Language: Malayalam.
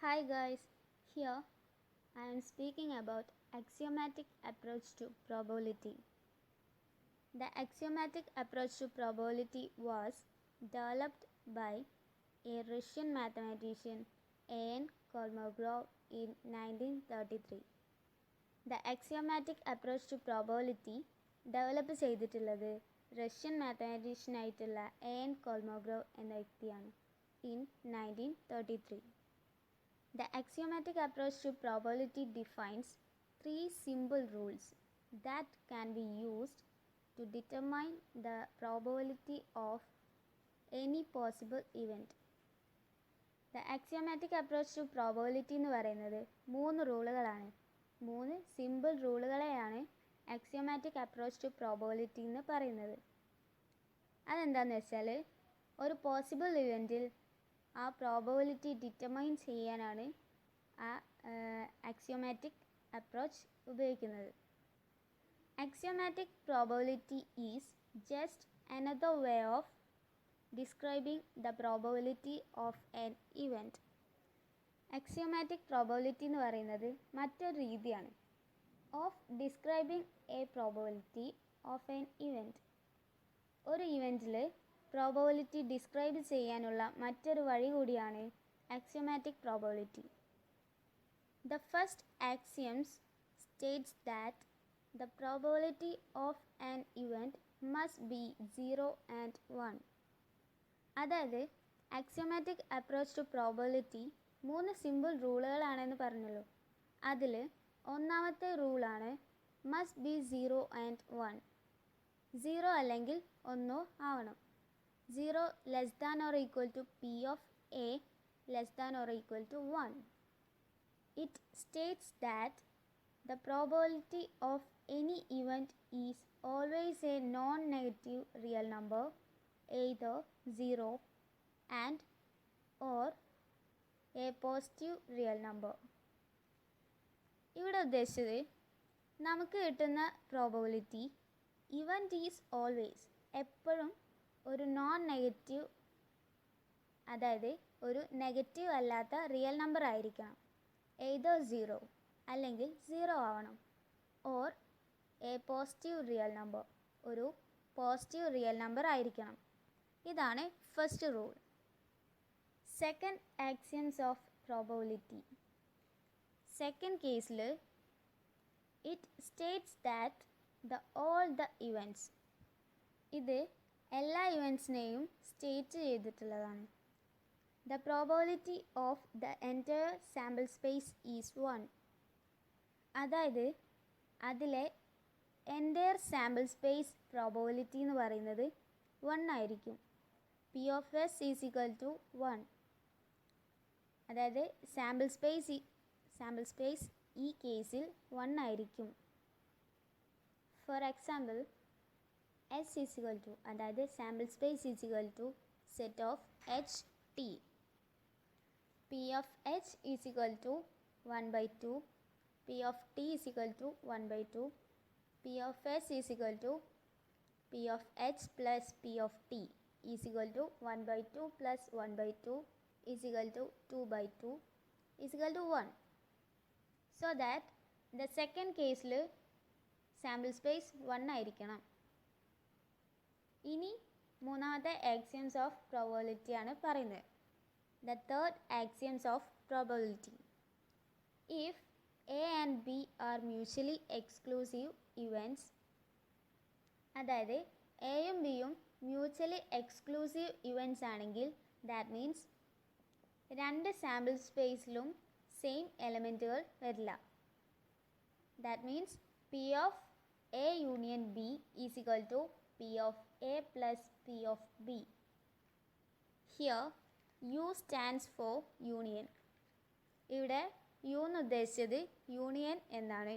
Hi guys, here I am speaking about axiomatic approach to probability. The axiomatic approach to probability was developed by a Russian mathematician A.N. Kolmogorov in 1933. The axiomatic approach to probability develop ചെയ്തിട്ടുള്ളത് റഷ്യൻ മാത്തമാറ്റീഷ്യനായിട്ടുള്ള A.N. Kolmogorov എന്ന വ്യക്തിയാണ് in 1933. The axiomatic approach to probability defines three simple rules that can be used to determine the probability of any possible event. The axiomatic approach to probability എന്ന് പറയുന്നത് മൂന്ന് റൂളുകളാണ്. മൂന്ന് simple റൂളുകളെയാണ് axiomatic approach to probability എന്ന് പറയുന്നത്. അതെന്താണെന്ന് വെച്ചാൽ ഒരു പോസിബിൾ ഇവൻറ്റിൽ ആ പ്രോബബിലിറ്റി ഡിറ്റർമൈൻ ചെയ്യാനാണ് ആ ആക്സിയോമാറ്റിക് അപ്രോച്ച് ഉപയോഗിക്കുന്നത്. Axiomatic probability is just another way of describing the probability of an event. Axiomatic probability എന്ന് പറയുന്നത് മറ്റൊരു രീതിയാണ് of describing a probability of an event. ഒരു ഇവൻറ്റിൽ പ്രോബബിലിറ്റി ഡിസ്ക്രൈബ് ചെയ്യാനുള്ള മറ്റൊരു വഴി കൂടിയാണ് axiomatic probability. The first axioms states that the probability of an event must be 0 and 1. അതായത് ആക്സിയോമാറ്റിക് അപ്രോച്ച് ടു പ്രോബബിലിറ്റി മൂന്ന് സിമ്പിൾ റൂളുകളാണെന്ന് പറഞ്ഞല്ലോ. അതിൽ ഒന്നാമത്തെ റൂളാണ് മസ്റ്റ് ബി 0 and 1. 0 അല്ലെങ്കിൽ 1 ആവണം. 0 less than or equal to P of A less than or equal to 1. It states that the probability of any event is always a non-negative real number, either 0 and or a positive real number. ഇവിടെ ഉദ്ദേശിച്ചത് നമുക്ക് കിട്ടുന്ന പ്രോബബിലിറ്റി ഇവൻറ്റ് ഈസ് ഓൾവേസ് എപ്പോഴും ഒരു നോൺ നെഗറ്റീവ്, അതായത് ഒരു നെഗറ്റീവ് അല്ലാത്ത റിയൽ നമ്പർ ആയിരിക്കണം. എയ്തർ 0 അല്ലെങ്കിൽ 0 ആവണം, or a positive real number, ഒരു പോസിറ്റീവ് റിയൽ നമ്പർ ആയിരിക്കണം. ഇതാണ് first rule. Second axioms of probability. Second case it states that all the events, ഇത് എല്ലാ ഇവൻറ്റ്സിനെയും സ്റ്റേറ്റ് ചെയ്തിട്ടുള്ളതാണ്. The probability of the entire sample space is 1. അതായത് അതിലെ എൻറ്റയർ സാമ്പിൾ സ്പേസ് പ്രോബബിലിറ്റി എന്ന് പറയുന്നത് 1 ആയിരിക്കും. P of S is equal to 1. അതായത് സാമ്പിൾ സ്പേസ് ഈ കേസിൽ 1 ആയിരിക്കും. For example S is equal to, അതായത് sample space is equal to set of H T. P of H is equal to 1/2, P of T is equal to 1/2, P of S is equal to P of H plus P of T is equal to 1/2 plus 1/2 is equal to 2/2 is equal to 1. So that the second കേസിൽ സാമ്പിൾ സ്പേസ് 1 ആയിരിക്കണം. ഇനി മൂന്നാമത്തെ ആക്സിയംസ് ഓഫ് പ്രോബബിലിറ്റി ആണ് പറയുന്നത്. The third axioms of probability. If A and B are mutually exclusive events, അതായത് എയും ബിയും മ്യൂച്വലി എക്സ്ക്ലൂസീവ് ഇവൻറ്റ്സ് ആണെങ്കിൽ ദാറ്റ് മീൻസ് രണ്ട് സാമ്പിൾ സ്പേസിലും സെയിം എലമെൻറ്റുകൾ വരില്ല. That means P of A union B is equal to P of A plus P of B. Here U stands for union. ഇവിടെ U എന്ന് ഉദ്ദേശിച്ചത് യൂണിയൻ എന്നാണ്.